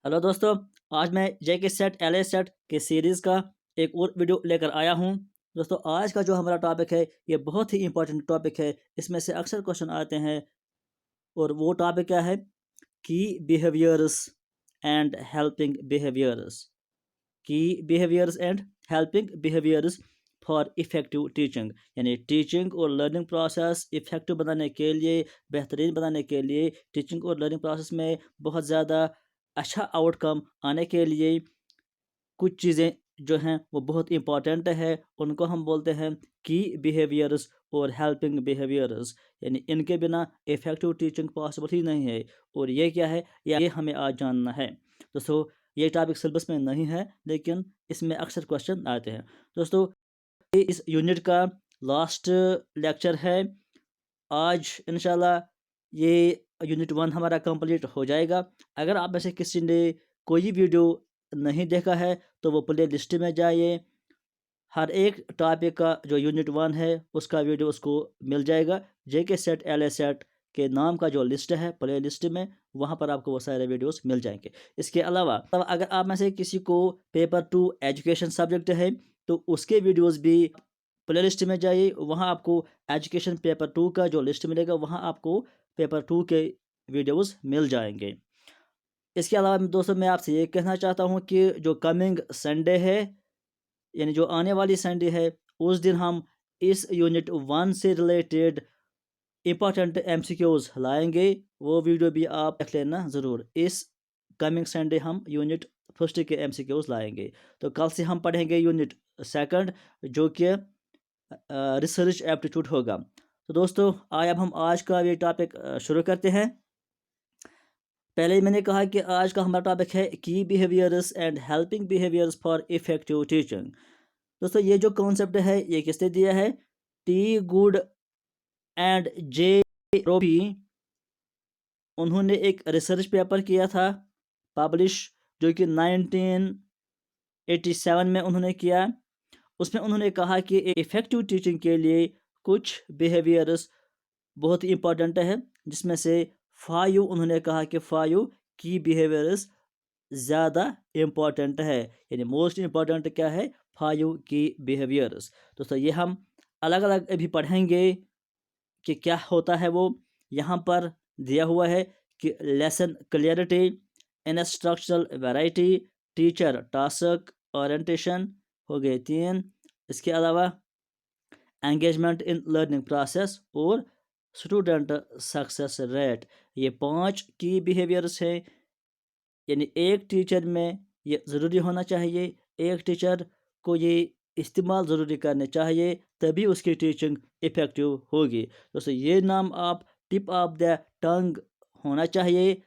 Hello दोस्तों, आज मैं जेके सेट एल सेट के सीरीज़ का एक और वीडियो लेकर आया हूं। दोस्तों, आज का जो हमारा टॉपिक है ये बहुत ही इंपॉर्टेंट टॉपिक है। इसमें से अक्सर क्वेश्चन आते हैं और वो टॉपिक क्या है? की बिहेवियर्स एंड हेल्पिंग बिहेवियर्स। की behaviours and helping behaviours for effective teaching, यानी टीचिंग और लर्निंग प्रोसेस इफ़ेक्टिव बनाने के लिए, बेहतरीन बनाने के लिए, टीचिंग और लर्निंग प्रोसेस में बहुत ज़्यादा अच्छा आउटकम आने के लिए कुछ चीज़ें जो हैं वो बहुत इंपॉर्टेंट है। उनको हम बोलते हैं की बिहेवियर्स और हेल्पिंग बिहेवियर्स, यानी इनके बिना इफ़ेक्टिव टीचिंग पॉसिबल ही नहीं है। और ये क्या है, ये हमें आज जानना है। दोस्तों, ये टॉपिक सिलेबस में नहीं है लेकिन इसमें अक्सर क्वेश्चन आते हैं। दोस्तों, ये इस यूनिट का लास्ट लेक्चर है। आज इंशाल्लाह ये यूनिट 1 हमारा कंप्लीट हो जाएगा। अगर आप में से किसी ने कोई वीडियो नहीं देखा है तो वो प्ले लिस्ट में जाइए। हर एक टॉपिक का जो यूनिट 1 है उसका वीडियो उसको मिल जाएगा। जेके सेट एल ए सेट के नाम का जो लिस्ट है प्ले लिस्ट में, वहाँ पर आपको वो सारे वीडियोस मिल जाएंगे। इसके अलावा अगर आप में से किसी को पेपर 2 एजुकेशन सब्जेक्ट है तो उसके वीडियोस भी प्ले लिस्ट में जाइए। वहाँ आपको एजुकेशन पेपर 2 का जो लिस्ट मिलेगा, वहाँ आपको पेपर 2 के वीडियोस मिल जाएंगे। इसके अलावा दोस्तों, मैं आपसे ये कहना चाहता हूँ कि जो कमिंग संडे है, यानी जो आने वाली संडे है, उस दिन हम इस यूनिट 1 से रिलेटेड इंपॉर्टेंट एमसीक्यूज लाएंगे। वो वीडियो भी आप देख लेना ज़रूर। इस कमिंग संडे हम यूनिट फर्स्ट के एमसीक्यूज लाएंगे। तो कल से हम पढ़ेंगे यूनिट सेकंड, जो कि रिसर्च एप्टीट्यूड होगा। तो दोस्तों, आइए अब हम आज का ये टॉपिक शुरू करते हैं। पहले ही मैंने कहा कि आज का हमारा टॉपिक है की behaviours and helping behaviours for effective teaching. दोस्तों, ये जो कॉन्सेप्ट है ये किसने दिया है? टी गुड एंड जे रोबी। उन्होंने एक रिसर्च पेपर किया था पब्लिश, जो कि 1987 में उन्होंने किया। उसमें उन्होंने कहा कि इफ़ेक्टिव टीचिंग के लिए कुछ बिहेवियर्स बहुत ही इंपॉर्टेंट है, जिसमें से 5 उन्होंने कहा कि 5 की बिहेवियर्स ज़्यादा इम्पॉर्टेंट है, यानी मोस्ट इम्पॉर्टेंट क्या है? 5 की बिहेवियर्स। दोस्तों, ये हम अलग अलग अभी पढ़ेंगे कि क्या होता है। वो यहाँ पर दिया हुआ है कि lesson clarity, instructional variety, teacher task orientation हो गए 3। इसके अलावा एंगेजमेंट इन लर्निंग प्रोसेस और स्टूडेंट सक्सेस रेट, ये 5 की बिहेवियर्स हैं। यानी एक टीचर में ये ज़रूरी होना चाहिए, एक टीचर को ये इस्तेमाल ज़रूरी करने चाहिए, तभी उसकी टीचिंग इफ़ेक्टिव होगी। दोस्तों, ये नाम आप टिप ऑफ द टंग होना चाहिए।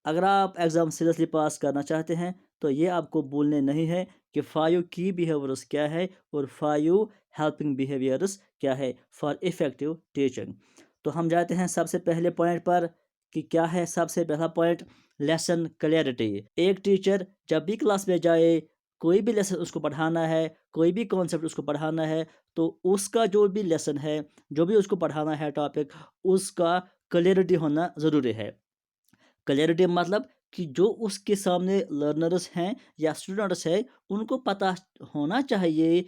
अगर आप एग्ज़ाम सीरियसली पास करना चाहते हैं तो ये आपको भूलने नहीं है कि 5 की बिहेवियर्स क्या है और 5 हेल्पिंग बिहेवियर्स क्या है फॉर इफ़ेक्टिव टीचिंग। तो हम जाते हैं सबसे पहले पॉइंट पर कि क्या है सबसे पहला पॉइंट? Lesson clarity. एक टीचर जब भी क्लास में जाए, कोई भी लेसन उसको पढ़ाना है, कोई भी कॉन्सेप्ट उसको पढ़ाना है, तो उसका जो भी लेसन है, जो भी उसको पढ़ाना है टॉपिक, उसका क्लैरिटी होना ज़रूरी है। क्लैरिटी मतलब कि जो उसके सामने लर्नर्स हैं या स्टूडेंट्स हैं, उनको पता होना चाहिए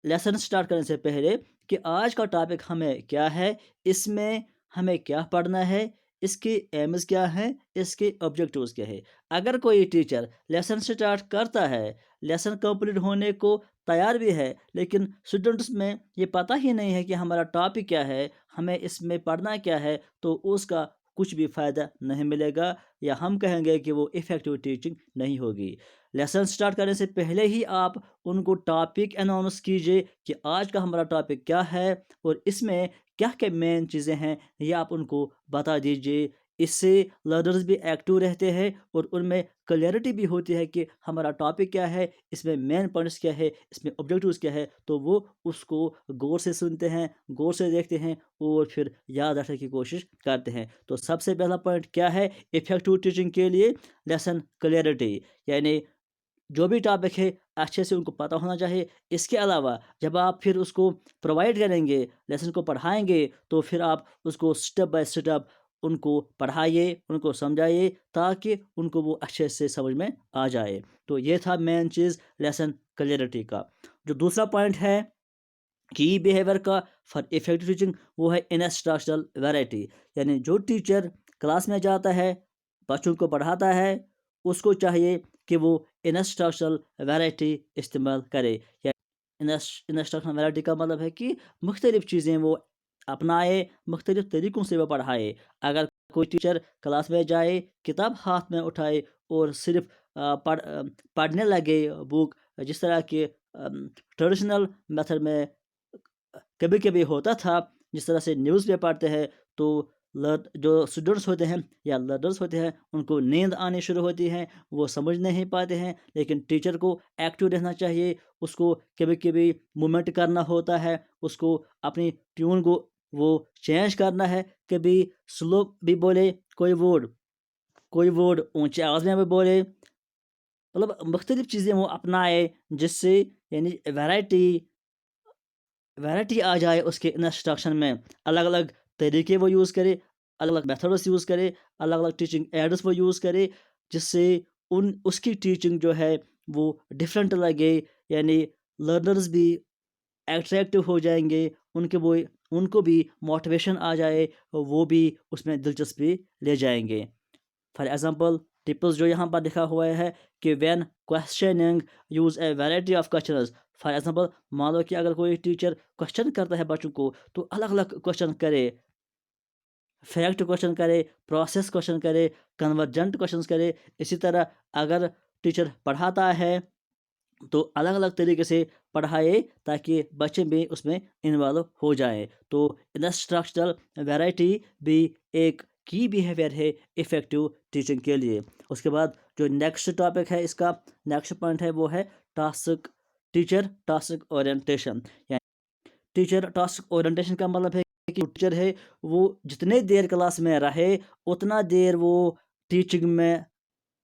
लेसन स्टार्ट करने से पहले कि आज का टॉपिक हमें क्या है, इसमें हमें क्या पढ़ना है, इसके एम्स क्या हैं, इसके ऑब्जेक्टिव्स क्या है। अगर कोई टीचर लेसन स्टार्ट करता है, लेसन कंप्लीट होने को तैयार भी है, लेकिन स्टूडेंट्स में ये पता ही नहीं है कि हमारा टॉपिक क्या है, हमें इसमें पढ़ना क्या है, तो उसका कुछ भी फ़ायदा नहीं मिलेगा, या हम कहेंगे कि वो इफ़ेक्टिव टीचिंग नहीं होगी। लेसन स्टार्ट करने से पहले ही आप उनको टॉपिक अनाउंस कीजिए कि आज का हमारा टॉपिक क्या है और इसमें क्या क्या मेन चीज़ें हैं, ये आप उनको बता दीजिए। इससे लर्नर्स भी एक्टिव रहते हैं और उनमें क्लैरिटी भी होती है कि हमारा टॉपिक क्या है, इसमें मेन पॉइंट्स क्या है, इसमें ऑब्जेक्टिव्स क्या है, तो वो उसको गौर से सुनते हैं, गौर से देखते हैं और फिर याद रखने की कोशिश करते हैं। तो सबसे पहला पॉइंट क्या है इफ़ेक्टिव टीचिंग के लिए? लेसन क्लैरिटी, यानी जो भी टॉपिक है अच्छे से उनको पता होना चाहिए। इसके अलावा जब आप फिर उसको प्रोवाइड करेंगे, लेसन को पढ़ाएँगे, तो फिर आप उसको स्टेप बाय स्टेप ان کو پڑھائیے، ان کو سمجھائیے تاکہ ان کو وہ اچھے سے سمجھ میں آ جائے۔ تو یہ تھا مین چیز لیسن کلیئرٹی کا۔ جو دوسرا پوائنٹ ہے کی بیہیویئر کا فار افیکٹو ٹیچنگ، وہ ہے انسٹرکشنل ویرائٹی، یعنی جو ٹیچر کلاس میں جاتا ہے، بچوں کو پڑھاتا ہے، اس کو چاہیے کہ وہ انسٹرکشنل ویرائٹی استعمال کرے۔ یا انسٹرکشنل ویرائٹی کا مطلب ہے کہ مختلف چیزیں وہ اپنائے، مختلف طریقوں سے وہ پڑھائے۔ اگر کوئی ٹیچر کلاس میں جائے، کتاب ہاتھ میں اٹھائے اور صرف پڑھنے لگے بک، جس طرح کہ ٹریڈیشنل میتھڈ میں کبھی کبھی ہوتا تھا، جس طرح سے نیوز پہ پڑھتے ہیں، تو جو اسٹوڈنٹس ہوتے ہیں یا لرنرس ہوتے ہیں، ان کو نیند آنی شروع ہوتی ہے، وہ سمجھ نہیں پاتے ہیں۔ لیکن ٹیچر کو ایکٹیو رہنا چاہیے، اس کو کبھی کبھی مومنٹ کرنا ہوتا ہے، اس کو اپنی ٹیون کو وہ چینج کرنا ہے، کبھی سلو بھی بولے، کوئی ورڈ اونچی آواز میں بھی بولے، مطلب مختلف چیزیں وہ اپنائے، جس سے یعنی ویرائٹی آ جائے اس کے انسٹرکشن میں۔ الگ الگ طریقے وہ یوز کرے، الگ الگ میتھڈس یوز کرے، الگ الگ ٹیچنگ ایڈس وہ یوز کرے، جس سے اس کی ٹیچنگ جو ہے وہ ڈفرینٹ لگے، یعنی لرنرز بھی ایٹریکٹیو ہو جائیں گے، ان کو بھی موٹیویشن آ جائے، وہ بھی اس میں دلچسپی لے جائیں گے۔ فار ایگزامپل ٹپس جو یہاں پر لکھا ہوا ہے کہ when questioning use a variety of questions. For example مان لو کہ اگر کوئی ٹیچر کوشچن کرتا ہے بچوں کو، تو الگ الگ کوشچن کرے، فیکٹ کوشچن کرے، پروسیس کوشچن کرے، کنورجنٹ کوشچنز کرے۔ اسی طرح اگر ٹیچر پڑھاتا ہے تو الگ الگ طریقے سے پڑھائے تاکہ بچے بھی اس میں انوالو ہو جائیں۔ تو انسٹرکشنل ویرائٹی بھی ایک کی بیہیویئر ہے افیکٹو ٹیچنگ کے لیے۔ اس کے بعد جو نیکسٹ ٹاپک ہے، اس کا نیکسٹ پوائنٹ ہے، وہ ہے ٹیچر ٹاسک اورینٹیشن۔ یعنی ٹیچر ٹاسک اورینٹیشن کا مطلب ہے کہ ٹیچر ہے وہ جتنے دیر کلاس میں رہے، اتنا دیر وہ ٹیچنگ میں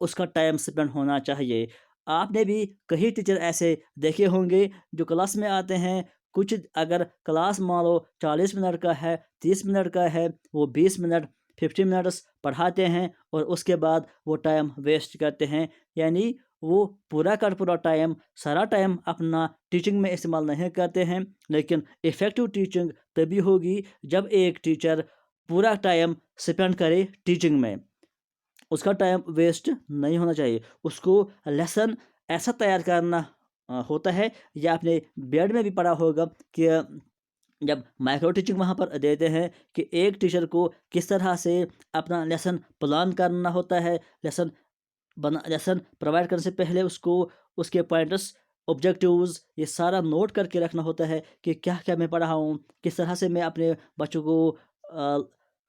اس کا ٹائم اسپینڈ ہونا چاہیے۔ آپ نے بھی کئی ٹیچر ایسے دیکھے ہوں گے جو کلاس میں آتے ہیں، کچھ اگر کلاس مان لو 40 منٹ کا ہے، 30 منٹ کا ہے، وہ 20 منٹ 50 منٹس پڑھاتے ہیں اور اس کے بعد وہ ٹائم ویسٹ کرتے ہیں۔ یعنی وہ پورا ٹائم، سارا ٹائم اپنا ٹیچنگ میں استعمال نہیں کرتے ہیں۔ لیکن ایفیکٹو ٹیچنگ تبھی ہوگی جب ایک ٹیچر پورا ٹائم اسپینڈ کرے ٹیچنگ میں، اس کا ٹائم ویسٹ نہیں ہونا چاہیے۔ اس کو لیسن ایسا تیار کرنا ہوتا ہے، یا آپ نے بیڈ میں بھی پڑھا ہوگا کہ جب مائکرو ٹیچنگ وہاں پر دیتے ہیں کہ ایک ٹیچر کو کس طرح سے اپنا لیسن پلان کرنا ہوتا ہے۔ لیسن پرووائڈ کرنے سے پہلے اس کو اس کے پوائنٹس، آبجیکٹیوز، یہ سارا نوٹ کر کے رکھنا ہوتا ہے کہ کیا کیا میں پڑھا ہوں، کس طرح سے میں اپنے بچوں کو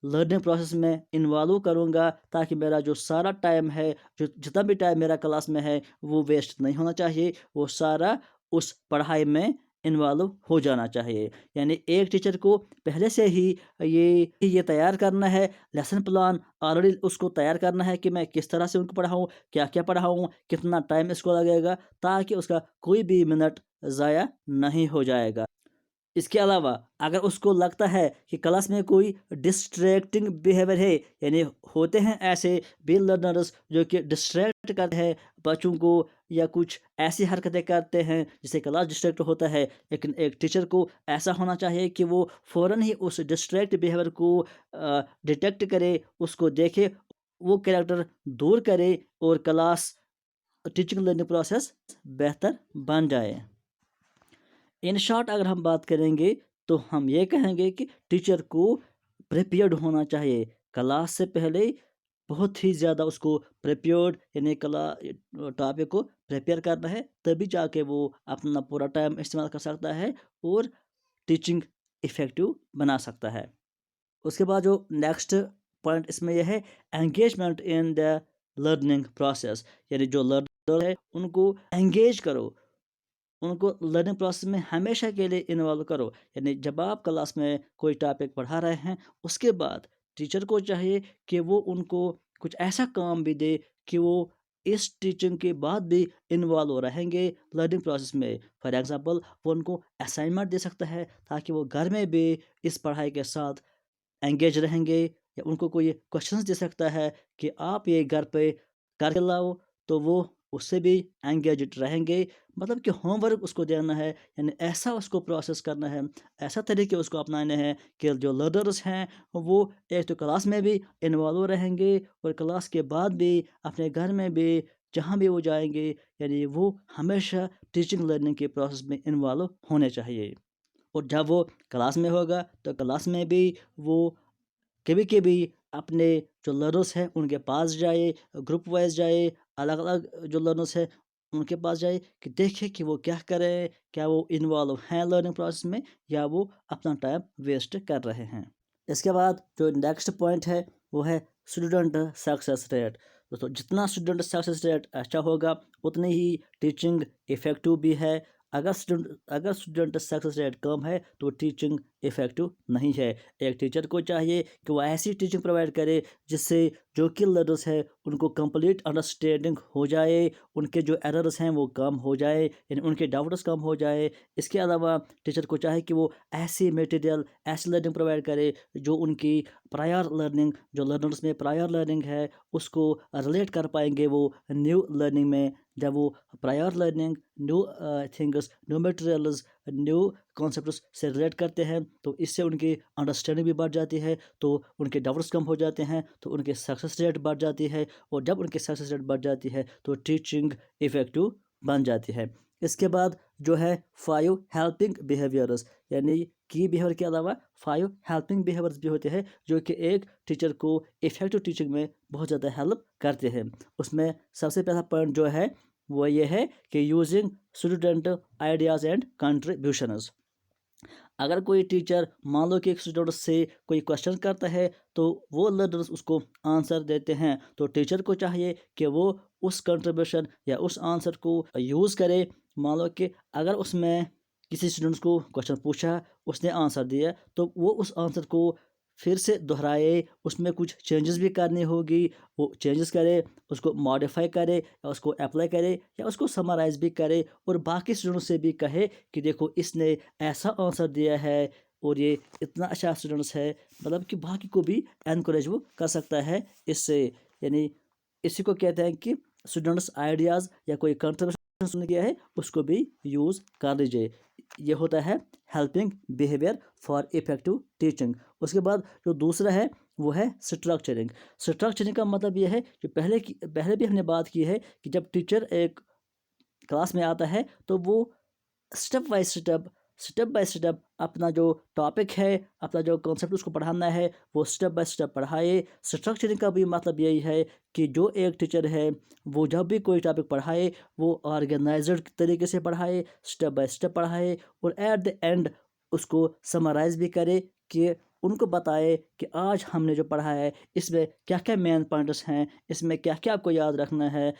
لرننگ پروسیس میں انوالو کروں گا، تاکہ میرا جو سارا ٹائم ہے، جتنا بھی ٹائم میرا کلاس میں ہے، وہ ویسٹ نہیں ہونا چاہیے، وہ سارا اس پڑھائی میں انوالو ہو جانا چاہیے۔ یعنی ایک ٹیچر کو پہلے سے ہی یہ تیار کرنا ہے، لیسن پلان آلریڈی اس کو تیار کرنا ہے کہ میں کس طرح سے ان کو پڑھاؤں، کیا کیا پڑھاؤں، کتنا ٹائم اس کو لگے گا، تاکہ اس کا کوئی بھی منٹ ضائع نہیں ہو جائے گا۔ اس کے علاوہ اگر اس کو لگتا ہے کہ کلاس میں کوئی ڈسٹریکٹنگ بیہیویئر ہے، یعنی ہوتے ہیں ایسے بھی لرنرز جو کہ ڈسٹریکٹ کرتے ہیں بچوں کو، یا کچھ ایسی حرکتیں کرتے ہیں جس سے کلاس ڈسٹریکٹ ہوتا ہے، لیکن ایک ٹیچر کو ایسا ہونا چاہیے کہ وہ فوراً ہی اس ڈسٹریکٹ بیہیویئر کو ڈیٹیکٹ کرے، اس کو دیکھے، وہ کریکٹر دور کرے، اور کلاس ٹیچنگ لرننگ پروسیس بہتر بن جائے۔ ان شارٹ اگر ہم بات کریں گے تو ہم یہ کہیں گے کہ ٹیچر کو پریپیئرڈ ہونا چاہیے کلاس سے پہلے، بہت ہی زیادہ اس کو پریپیئرڈ، یعنی ٹاپک کو پریپیئر کرنا ہے، تبھی جا کے وہ اپنا پورا ٹائم استعمال کر سکتا ہے اور ٹیچنگ ایفیکٹو بنا سکتا ہے۔ اس کے بعد جو نیکسٹ پوائنٹ اس میں یہ ہے engagement in the learning process, یعنی جو لرنر ہے ان کو انگیج کرو، ان کو لرننگ پروسیس میں ہمیشہ کے لیے انوالو کرو۔ یعنی جب آپ کلاس میں کوئی ٹاپک پڑھا رہے ہیں، اس کے بعد ٹیچر کو چاہیے کہ وہ ان کو کچھ ایسا کام بھی دے کہ وہ اس ٹیچنگ کے بعد بھی انوالو رہیں گے لرننگ پروسیس میں۔ فار ایگزامپل وہ ان کو اسائنمنٹ دے سکتا ہے تاکہ وہ گھر میں بھی اس پڑھائی کے ساتھ انگیج رہیں گے، या उनको कोई क्वेश्चंस दे सकता है कि आप ये घर पे करके लाओ, तो वो उससे भी एंगेज्ड रहेंगे। मतलब कि होमवर्क उसको देना है, यानी ऐसा उसको प्रोसेस करना है, ऐसा तरीके उसको अपनाने हैं कि जो लर्नर्स हैं वो एक तो क्लास में भी इन्वॉल्व रहेंगे और क्लास के बाद भी अपने घर में भी जहाँ भी वो जाएंगे, यानी वो हमेशा टीचिंग लर्निंग के प्रोसेस में इन्वॉल्व होने चाहिए। और जब वो क्लास में होगा तो क्लास में भी वो कभी कभी अपने जो लर्नर्स हैं उनके पास जाए, ग्रुप वाइज जाए, अलग अलग जो लर्नर्स हैं उनके पास जाए कि देखे कि वो क्या कर रहे हैं, क्या वो इन्वॉल्व हैं लर्निंग प्रोसेस में या वो अपना टाइम वेस्ट कर रहे हैं। इसके बाद जो नेक्स्ट पॉइंट है वो है स्टूडेंट सक्सेस रेट। दोस्तों जितना स्टूडेंट सक्सेस रेट अच्छा होगा उतनी ही टीचिंग इफ़ेक्टिव भी है। अगर स्टूडेंट सक्सेस रेट कम है तो टीचिंग इफ़ेक्टिव नहीं है। एक टीचर को चाहिए कि वो ऐसी टीचिंग प्रोवाइड करे जिससे जो कि लर्नर्स है उनको कंप्लीट अंडरस्टैंडिंग हो जाए, उनके जो एरर्स हैं वो कम हो जाए, यानी उनके डाउट्स कम हो जाए। इसके अलावा टीचर को चाहे कि वो ऐसी मटेरियल, ऐसी लर्निंग प्रोवाइड करे जो उनकी प्रायर लर्निंग, जो लर्नर्स में प्रायर लर्निंग है उसको रिलेट कर पाएंगे वो न्यू लर्निंग में। जब वो prior learning, new things, new materials, new concepts से रिलेट करते हैं तो इससे उनकी अंडरस्टैंडिंग भी बढ़ जाती है, तो उनके डाउट्स कम हो जाते हैं, तो उनके सक्सेस रेट बढ़ जाती है। और जब उनकी सक्सेस रेट बढ़ जाती है तो टीचिंग इफ़ेक्टिव बन जाती है। इसके बाद जो है 5 हेल्पिंग बिहेवियर्स, यानी की बिहेवियर के अलावा 5 हेल्पिंग बिहेवियर्स भी होते हैं जो कि एक टीचर को इफ़ेक्टिव टीचिंग में बहुत ज़्यादा हेल्प करते हैं। उसमें सबसे पहला पॉइंट जो है वो ये है कि using student ideas and contributions. अगर कोई टीचर मान लो कि एक स्टूडेंट से कोई क्वेश्चन करता है तो वो लर्नर्स उसको आंसर देते हैं, तो टीचर को चाहिए कि वो उस कंट्रीब्यूशन या उस आंसर को यूज़ करे। मान लो कि अगर उसमें किसी स्टूडेंट्स को क्वेश्चन पूछा, उसने आंसर दिया, तो वो उस आंसर को फिर से दोहराए, उसमें कुछ चेंजेस भी करनी होगी, वो चेंजेस करे, उसको मॉडिफाई करे या उसको अप्लाई करे या उसको समराइज़ भी करे और बाकी स्टूडेंट्स से भी कहे कि देखो इसने ऐसा आंसर दिया है और ये इतना अच्छा स्टूडेंट्स है। मतलब कि बाकी को भी एनकरेज वो कर सकता है इससे। यानी इसी को कहते हैं कि स्टूडेंट्स आइडियाज़ या कोई कंट्रीब्यूशन सुन किया है उसको भी यूज़ कर लीजिए। ये होता है helping behaviour for effective teaching. उसके बाद जो दूसरा है वो है स्ट्रक्चरिंग। स्ट्रक्चरिंग का मतलब ये है कि पहले भी हमने बात की है कि जब टीचर एक क्लास में आता है तो वो स्टेप बाय स्टेप अपना जो टॉपिक है, अपना जो कॉन्सेप्ट उसको पढ़ाना है वो स्टेप बाय स्टेप पढ़ाए। स्ट्रक्चरिंग का भी मतलब यही है कि जो एक टीचर है वो जब भी कोई टॉपिक पढ़ाए वो ऑर्गेनाइज्ड तरीके से पढ़ाए, स्टेप बाय स्टेप पढ़ाए और एट द एंड उसको समराइज़ भी करे कि उनको बताए कि आज हमने जो पढ़ा है इसमें क्या क्या मेन पॉइंट्स हैं, इसमें क्या क्या आपको याद रखना है।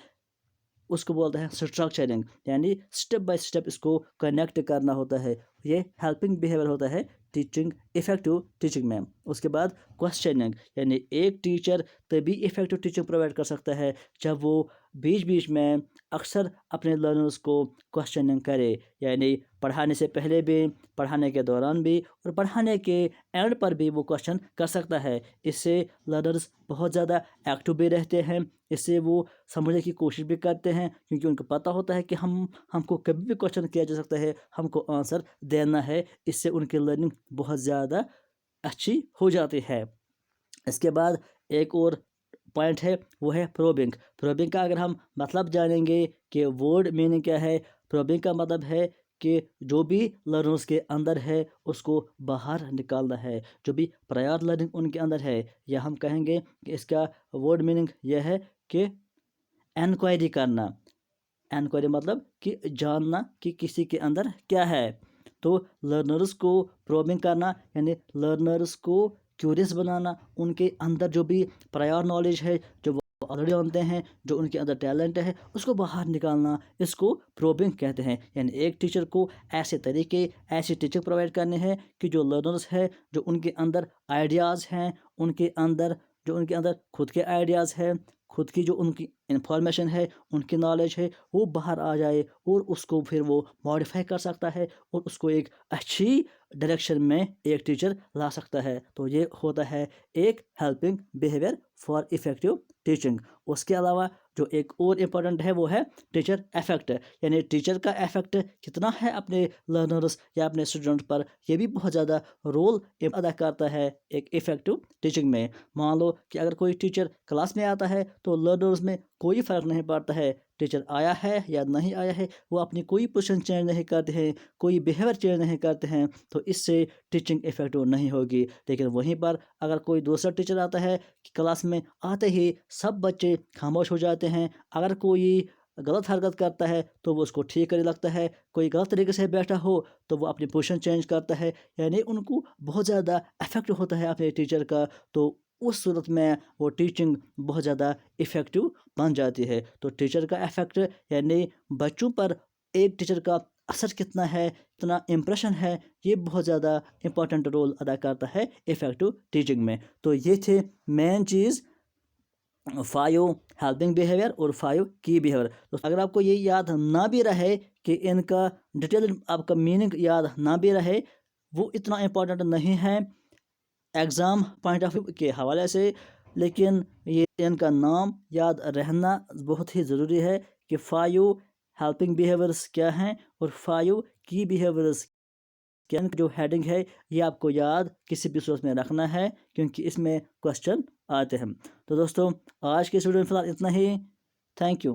उसको बोलते हैं स्ट्रक्चरिंग, यानी स्टेप बाय स्टेप इसको कनेक्ट करना होता है। ये हेल्पिंग बिहेवियर होता है टीचिंग, इफ़ेक्टिव टीचिंग में। उसके बाद क्वेश्चनिंग, यानी एक टीचर तभी इफ़ेक्टिव टीचिंग प्रोवाइड कर सकता है जब वो बीच बीच में अक्सर अपने लर्नर्स को क्वेश्चनिंग करे, यानी पढ़ाने से पहले भी, पढ़ाने के दौरान भी और पढ़ाने के एंड पर भी वो क्वेश्चन कर सकता है। इससे लर्नर्स बहुत ज़्यादा एक्टिव भी रहते हैं, इससे वो समझने की कोशिश भी करते हैं क्योंकि उनको पता होता है कि हमको कभी भी क्वेश्चन किया जा सकता है, हमको आंसर देना है। इससे उनकी लर्निंग बहुत ज़्यादा अच्छी हो जाती है। इसके बाद एक और पॉइंट है वो है प्रोबिंग। प्रोबिंग का अगर हम मतलब जानेंगे कि वर्ड मीनिंग क्या है, प्रोबिंग का मतलब है कि जो भी लर्नर्स के अंदर है उसको बाहर निकालना है, जो भी प्रायर लर्निंग उनके अंदर है, या हम कहेंगे कि इसका वर्ड मीनिंग यह है कि इंक्वायरी करना। इंक्वायरी मतलब कि जानना कि किसी के अंदर क्या है। तो लर्नर्स को प्रोबिंग करना यानी लर्नर्स को क्यूरियस बनाना, उनके अंदर जो भी प्रायर नॉलेज है जो वो ऑलरेडी जानते हैं, जो उनके अंदर टैलेंट है उसको बाहर निकालना, इसको प्रोबिंग कहते हैं। यानी एक टीचर को ऐसे तरीके, ऐसी टीचिंग प्रोवाइड करने हैं कि जो लर्नर्स है, जो उनके अंदर आइडियाज़ हैं, उनके अंदर खुद के आइडियाज़ हैं, خود کی جو ان کی انفارمیشن ہے، ان کی نالج ہے، وہ باہر آ جائے اور اس کو پھر وہ ماڈیفائی کر سکتا ہے اور اس کو ایک اچھی ڈائریکشن میں ایک ٹیچر لا سکتا ہے۔ تو یہ ہوتا ہے ایک helping behaviour for effective teaching. اس کے علاوہ جو ایک اور امپورٹنٹ ہے وہ ہے ٹیچر افیکٹ، یعنی ٹیچر کا افیکٹ کتنا ہے اپنے لرنرز یا اپنے اسٹوڈنٹ پر، یہ بھی بہت زیادہ رول ادا کرتا ہے ایک افیکٹو ٹیچنگ میں۔ مان لو کہ اگر کوئی ٹیچر کلاس میں آتا ہے تو لرنرز میں کوئی فرق نہیں پڑتا ہے ٹیچر آیا ہے یا نہیں آیا ہے، وہ اپنی کوئی پوزیشن چینج نہیں کرتے ہیں، کوئی بیہیویئر چینج نہیں کرتے ہیں، تو اس سے ٹیچنگ افیکٹو نہیں ہوگی۔ لیکن وہیں پر اگر کوئی دوسرا ٹیچر آتا ہے کہ کلاس میں آتے ہی سب بچے خاموش ہو جاتے ہیں، اگر کوئی غلط حرکت کرتا ہے تو وہ اس کو ٹھیک کرنے لگتا ہے، کوئی غلط طریقے سے بیٹھا ہو تو وہ اپنی پوزیشن چینج کرتا ہے، یعنی ان کو بہت زیادہ افیکٹ ہوتا ہے اپنے ٹیچر کا، تو اس صورت میں وہ ٹیچنگ بہت زیادہ افیکٹو بن جاتی ہے۔ تو ٹیچر کا افیکٹ یعنی بچوں پر ایک ٹیچر کا اثر کتنا ہے، کتنا امپریشن ہے، یہ بہت زیادہ امپورٹنٹ رول ادا کرتا ہے افیکٹو ٹیچنگ میں۔ تو یہ تھے مین چیز 5 ہیلپنگ بیہیویئر اور 5 کی بیہیویئر۔ تو اگر آپ کو یہ یاد نہ بھی رہے کہ ان کا ڈیٹیل آپ کا میننگ یاد نہ بھی رہے، وہ اتنا امپورٹنٹ نہیں ہے ایگزام پوائنٹ آف ویو کے حوالے سے، لیکن یہ ان کا نام یاد رہنا بہت ہی ضروری ہے کہ 5 ہیلپنگ بیہیویئرس کیا ہیں اور 5 کی بیہیویئرس کیا۔ جو ہیڈنگ ہے یہ آپ کو یاد کسی بھی صورت میں رکھنا ہے کیونکہ اس میں کوسچن آتے ہیں۔ تو دوستوں آج کے اسٹوڈنٹ فی الحال اتنا ہی، تھینک یو۔